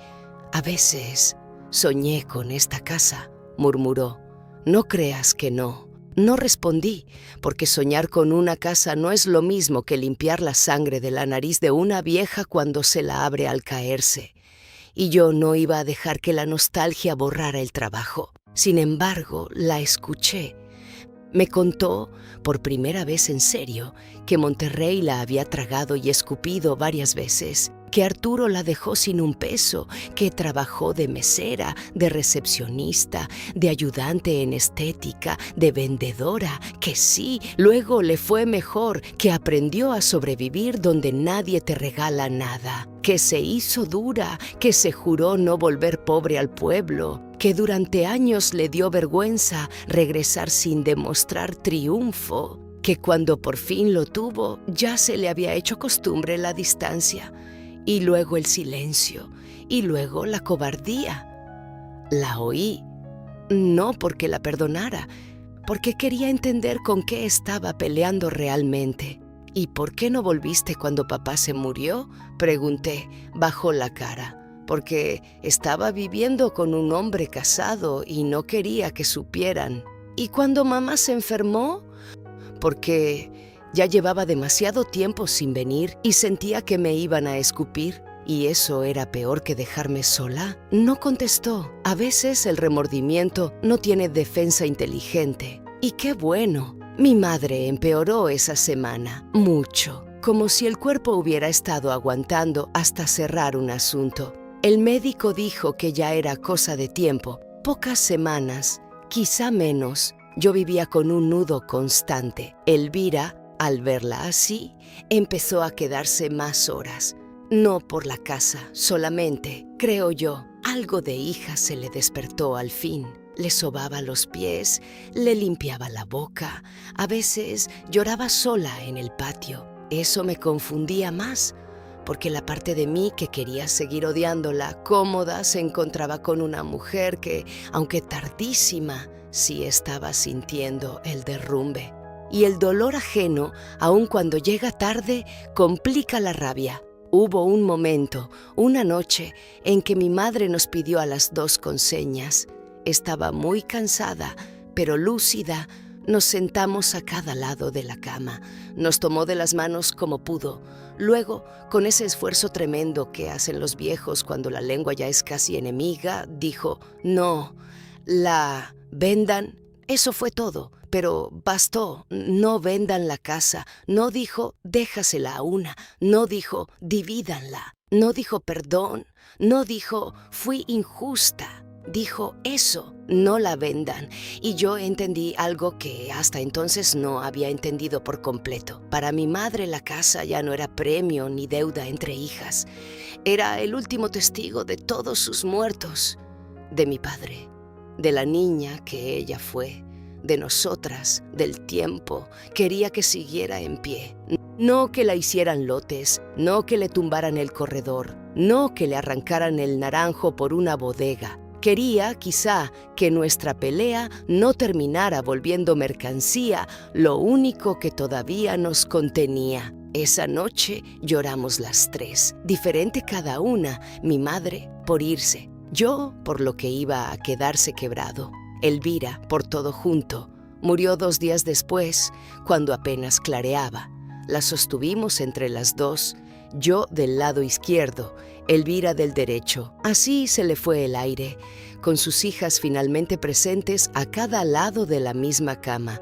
a veces soñé con esta casa, murmuró. No creas que no. No respondí, porque soñar con una casa no es lo mismo que limpiar la sangre de la nariz de una vieja cuando se la abre al caerse. Y yo no iba a dejar que la nostalgia borrara el trabajo. Sin embargo, la escuché. Me contó, por primera vez en serio, que Monterrey la había tragado y escupido varias veces, que Arturo la dejó sin un peso, que trabajó de mesera, de recepcionista, de ayudante en estética, de vendedora, que sí, luego le fue mejor, que aprendió a sobrevivir donde nadie te regala nada, que se hizo dura, que se juró no volver pobre al pueblo, que durante años le dio vergüenza regresar sin demostrar triunfo, que cuando por fin lo tuvo ya se le había hecho costumbre la distancia, y luego el silencio, y luego la cobardía. La oí, no porque la perdonara, porque quería entender con qué estaba peleando realmente. ¿Y por qué no volviste cuando papá se murió?, pregunté. Bajó la cara. Porque estaba viviendo con un hombre casado y no quería que supieran. ¿Y cuando mamá se enfermó? Porque ya llevaba demasiado tiempo sin venir y sentía que me iban a escupir. ¿Y eso era peor que dejarme sola? No contestó. A veces el remordimiento no tiene defensa inteligente. Y qué bueno. Mi madre empeoró esa semana, mucho, como si el cuerpo hubiera estado aguantando hasta cerrar un asunto. El médico dijo que ya era cosa de tiempo, pocas semanas, quizá menos. Yo vivía con un nudo constante. Elvira, al verla así, empezó a quedarse más horas. No por la casa, solamente, creo yo, algo de hija se le despertó al fin. Le sobaba los pies, le limpiaba la boca, a veces lloraba sola en el patio. Eso me confundía más, porque la parte de mí que quería seguir odiándola cómoda se encontraba con una mujer que, aunque tardísima, sí estaba sintiendo el derrumbe. Y el dolor ajeno, aun cuando llega tarde, complica la rabia. Hubo un momento, una noche, en que mi madre nos pidió a las dos con señas. Estaba muy cansada, pero lúcida. Nos sentamos a cada lado de la cama. Nos tomó de las manos como pudo. Luego, con ese esfuerzo tremendo que hacen los viejos cuando la lengua ya es casi enemiga, dijo, no, la vendan. Eso fue todo, pero bastó. No vendan la casa. No dijo, déjasela a una. No dijo, divídanla. No dijo, perdón. No dijo, fui injusta. Dijo eso, no la vendan. Y yo entendí algo que hasta entonces no había entendido por completo. Para mi madre la casa ya no era premio ni deuda entre hijas. Era el último testigo de todos sus muertos. De mi padre, de la niña que ella fue, de nosotras, del tiempo. Quería que siguiera en pie. No que la hicieran lotes, no que le tumbaran el corredor, no que le arrancaran el naranjo por una bodega. Quería, quizá, que nuestra pelea no terminara volviendo mercancía, lo único que todavía nos contenía. Esa noche lloramos las tres, diferente cada una, mi madre por irse, yo por lo que iba a quedarse quebrado, Elvira por todo junto. Murió 2 días después, cuando apenas clareaba. La sostuvimos entre las dos, yo del lado izquierdo, Elvira del derecho. Así se le fue el aire, con sus hijas finalmente presentes a cada lado de la misma cama.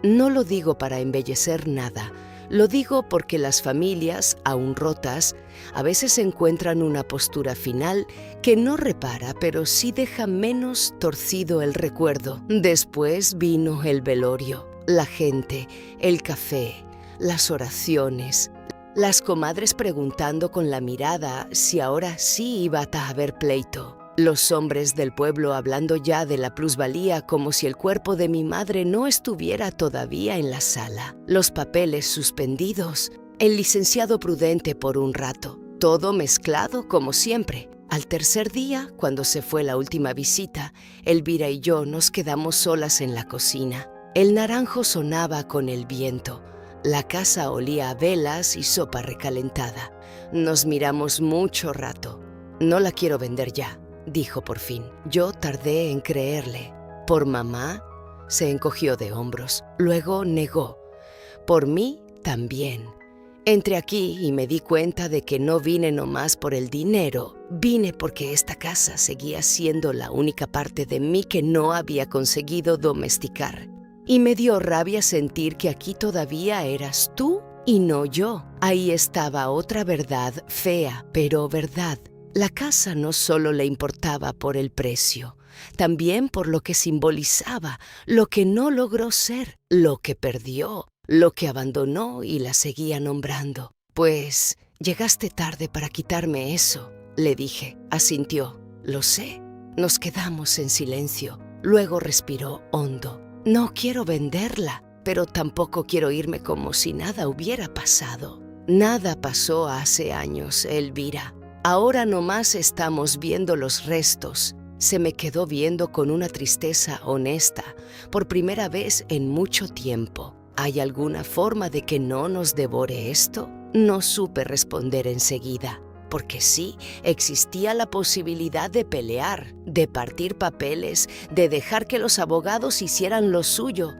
No lo digo para embellecer nada, lo digo porque las familias, aún rotas, a veces encuentran una postura final que no repara, pero sí deja menos torcido el recuerdo. Después vino el velorio, la gente, el café, las oraciones, las comadres preguntando con la mirada si ahora sí iba a haber pleito. Los hombres del pueblo hablando ya de la plusvalía como si el cuerpo de mi madre no estuviera todavía en la sala. Los papeles suspendidos. El licenciado prudente por un rato. Todo mezclado como siempre. Al tercer día, cuando se fue la última visita, Elvira y yo nos quedamos solas en la cocina. El naranjo sonaba con el viento. La casa olía a velas y sopa recalentada. Nos miramos mucho rato. «No la quiero vender ya», dijo por fin. Yo tardé en creerle. «¿Por mamá?». Se encogió de hombros. Luego negó. «Por mí también. Entré aquí y me di cuenta de que no vine nomás por el dinero. Vine porque esta casa seguía siendo la única parte de mí que no había conseguido domesticar. Y me dio rabia sentir que aquí todavía eras tú y no yo. Ahí estaba otra verdad fea, pero verdad. La casa no solo le importaba por el precio, también por lo que simbolizaba, lo que no logró ser, lo que perdió, lo que abandonó y la seguía nombrando. «Pues llegaste tarde para quitarme eso», le dije. Asintió. «Lo sé». Nos quedamos en silencio. Luego respiró hondo. «No quiero venderla, pero tampoco quiero irme como si nada hubiera pasado». Nada pasó hace años, Elvira. Ahora nomás estamos viendo los restos. Se me quedó viendo con una tristeza honesta, por primera vez en mucho tiempo. ¿Hay alguna forma de que no nos devore esto? No supe responder enseguida, porque sí, existía la posibilidad de pelear, de partir papeles, de dejar que los abogados hicieran lo suyo,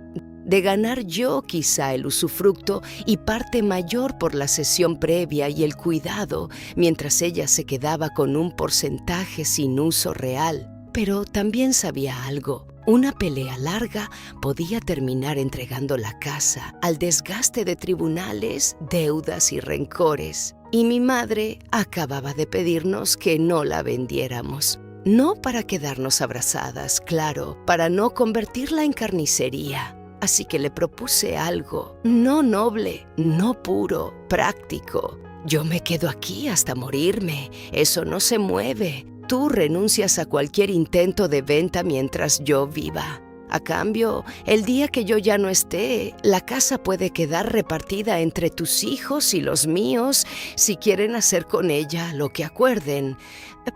de ganar yo quizá el usufructo y parte mayor por la cesión previa y el cuidado, mientras ella se quedaba con un porcentaje sin uso real. Pero también sabía algo. Una pelea larga podía terminar entregando la casa al desgaste de tribunales, deudas y rencores. Y mi madre acababa de pedirnos que no la vendiéramos. No para quedarnos abrazadas, claro, para no convertirla en carnicería. Así que le propuse algo, no noble, no puro, práctico. Yo me quedo aquí hasta morirme, eso no se mueve. Tú renuncias a cualquier intento de venta mientras yo viva. A cambio, el día que yo ya no esté, la casa puede quedar repartida entre tus hijos y los míos si quieren hacer con ella lo que acuerden.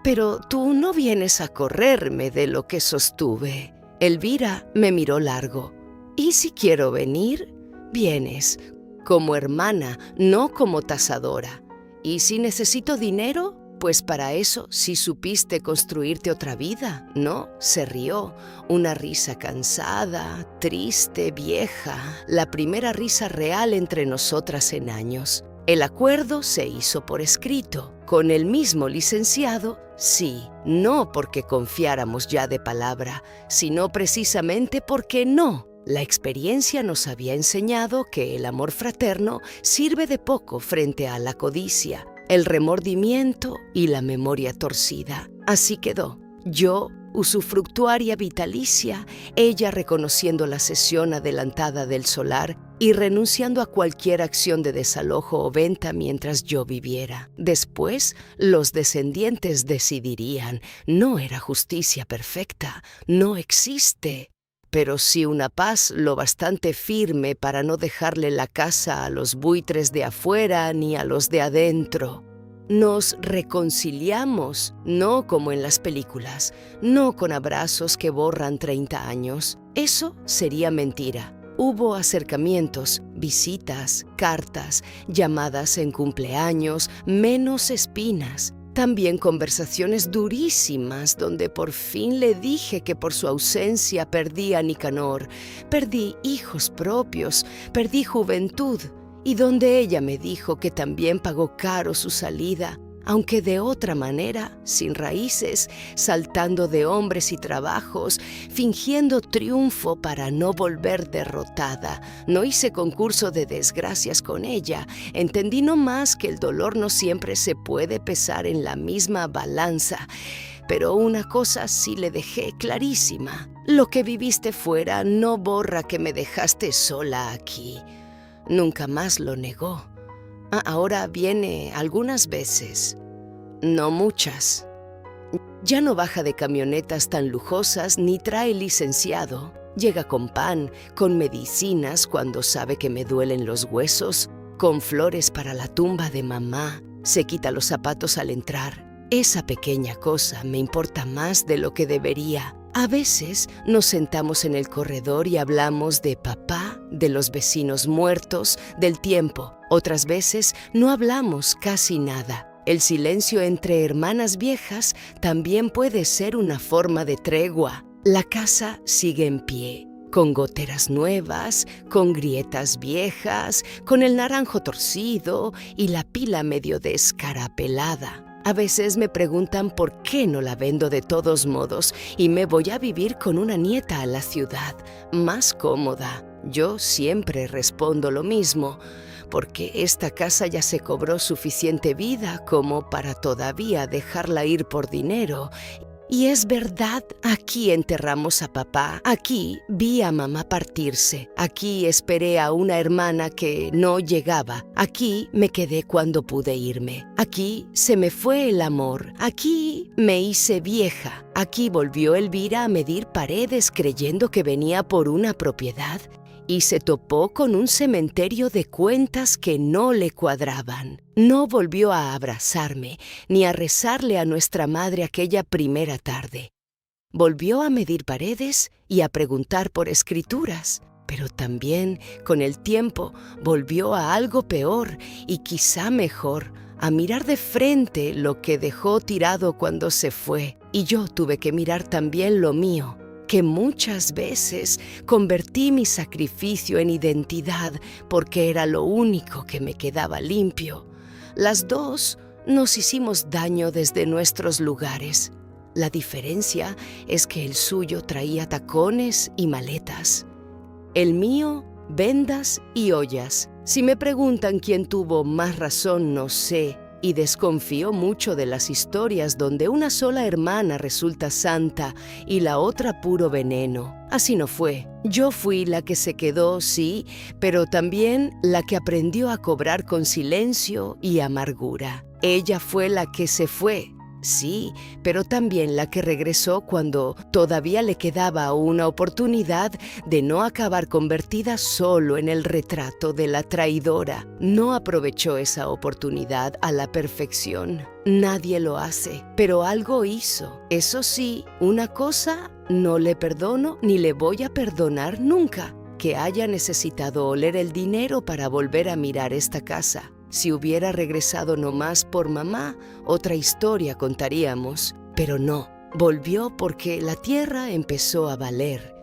Pero tú no vienes a correrme de lo que sostuve». Elvira me miró largo. «¿Y si quiero venir? Vienes, como hermana, no como tasadora. ¿Y si necesito dinero? Pues para eso sí supiste construirte otra vida, ¿no?». Se rió, una risa cansada, triste, vieja, la primera risa real entre nosotras en años. El acuerdo se hizo por escrito, con el mismo licenciado, sí, no porque confiáramos ya de palabra, sino precisamente porque no. La experiencia nos había enseñado que el amor fraterno sirve de poco frente a la codicia, el remordimiento y la memoria torcida. Así quedó. Yo, usufructuaria vitalicia, ella reconociendo la cesión adelantada del solar y renunciando a cualquier acción de desalojo o venta mientras yo viviera. Después, los descendientes decidirían. No era justicia perfecta, no existe. Pero sí una paz lo bastante firme para no dejarle la casa a los buitres de afuera ni a los de adentro. Nos reconciliamos, no como en las películas, no con abrazos que borran 30 años. Eso sería mentira. Hubo acercamientos, visitas, cartas, llamadas en cumpleaños, menos espinas. También conversaciones durísimas donde por fin le dije que por su ausencia perdí a Nicanor, perdí hijos propios, perdí juventud, y donde ella me dijo que también pagó caro su salida, aunque de otra manera, sin raíces, saltando de hombres y trabajos, fingiendo triunfo para no volver derrotada. No hice concurso de desgracias con ella. Entendí nomás que el dolor no siempre se puede pesar en la misma balanza. Pero una cosa sí le dejé clarísima. Lo que viviste fuera no borra que me dejaste sola aquí. Nunca más lo negó. Ahora viene algunas veces, no muchas. Ya no baja de camionetas tan lujosas ni trae licenciado. Llega con pan, con medicinas cuando sabe que me duelen los huesos, con flores para la tumba de mamá. Se quita los zapatos al entrar. Esa pequeña cosa me importa más de lo que debería. A veces nos sentamos en el corredor y hablamos de papá, de los vecinos muertos, del tiempo. Otras veces no hablamos casi nada. El silencio entre hermanas viejas también puede ser una forma de tregua. La casa sigue en pie, con goteras nuevas, con grietas viejas, con el naranjo torcido y la pila medio descarapelada. A veces me preguntan por qué no la vendo de todos modos y me voy a vivir con una nieta a la ciudad, más cómoda. Yo siempre respondo lo mismo, porque esta casa ya se cobró suficiente vida como para todavía dejarla ir por dinero. Y es verdad, aquí enterramos a papá, aquí vi a mamá partirse, aquí esperé a una hermana que no llegaba, aquí me quedé cuando pude irme, aquí se me fue el amor, aquí me hice vieja, aquí volvió Elvira a medir paredes creyendo que venía por una propiedad y se topó con un cementerio de cuentas que no le cuadraban. No volvió a abrazarme ni a rezarle a nuestra madre aquella primera tarde. Volvió a medir paredes y a preguntar por escrituras, pero también, con el tiempo, volvió a algo peor y quizá mejor, a mirar de frente lo que dejó tirado cuando se fue. Y yo tuve que mirar también lo mío, que muchas veces convertí mi sacrificio en identidad porque era lo único que me quedaba limpio. Las dos nos hicimos daño desde nuestros lugares. La diferencia es que el suyo traía tacones y maletas. El mío, vendas y ollas. Si me preguntan quién tuvo más razón, no sé. Y desconfío mucho de las historias donde una sola hermana resulta santa y la otra puro veneno. Así no fue. Yo fui la que se quedó, sí, pero también la que aprendió a cobrar con silencio y amargura. Ella fue la que se fue, sí, pero también la que regresó cuando todavía le quedaba una oportunidad de no acabar convertida solo en el retrato de la traidora. No aprovechó esa oportunidad a la perfección. Nadie lo hace, pero algo hizo. Eso sí, una cosa no le perdono ni le voy a perdonar nunca: que haya necesitado oler el dinero para volver a mirar esta casa. Si hubiera regresado nomás por mamá, otra historia contaríamos. Pero no, volvió porque la tierra empezó a valer.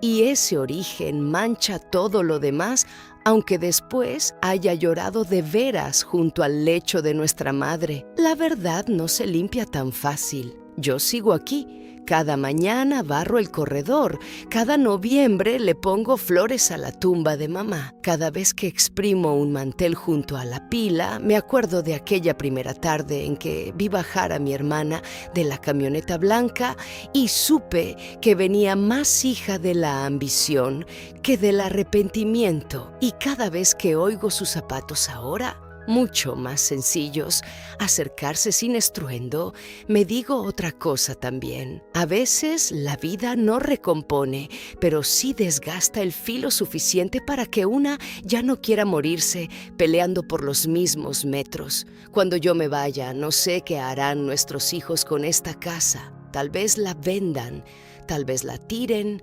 Y ese origen mancha todo lo demás, aunque después haya llorado de veras junto al lecho de nuestra madre. La verdad no se limpia tan fácil. Yo sigo aquí. Cada mañana barro el corredor, cada noviembre le pongo flores a la tumba de mamá. Cada vez que exprimo un mantel junto a la pila, me acuerdo de aquella primera tarde en que vi bajar a mi hermana de la camioneta blanca y supe que venía más hija de la ambición que del arrepentimiento. Y cada vez que oigo sus zapatos ahora, mucho más sencillos, acercarse sin estruendo, me digo otra cosa también. A veces la vida no recompone, pero sí desgasta el filo suficiente para que una ya no quiera morirse peleando por los mismos metros. Cuando yo me vaya, no sé qué harán nuestros hijos con esta casa. Tal vez la vendan, tal vez la tiren,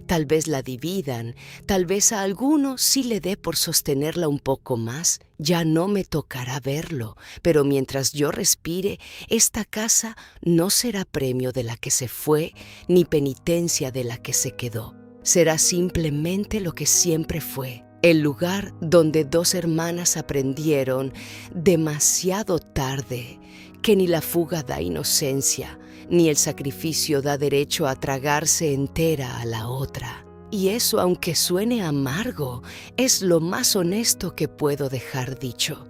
tal vez la dividan, tal vez a alguno sí le dé por sostenerla un poco más. Ya no me tocará verlo, pero mientras yo respire, esta casa no será premio de la que se fue, ni penitencia de la que se quedó. Será simplemente lo que siempre fue: el lugar donde dos hermanas aprendieron demasiado tarde que ni la fuga da inocencia, ni el sacrificio da derecho a tragarse entera a la otra. Y eso, aunque suene amargo, es lo más honesto que puedo dejar dicho.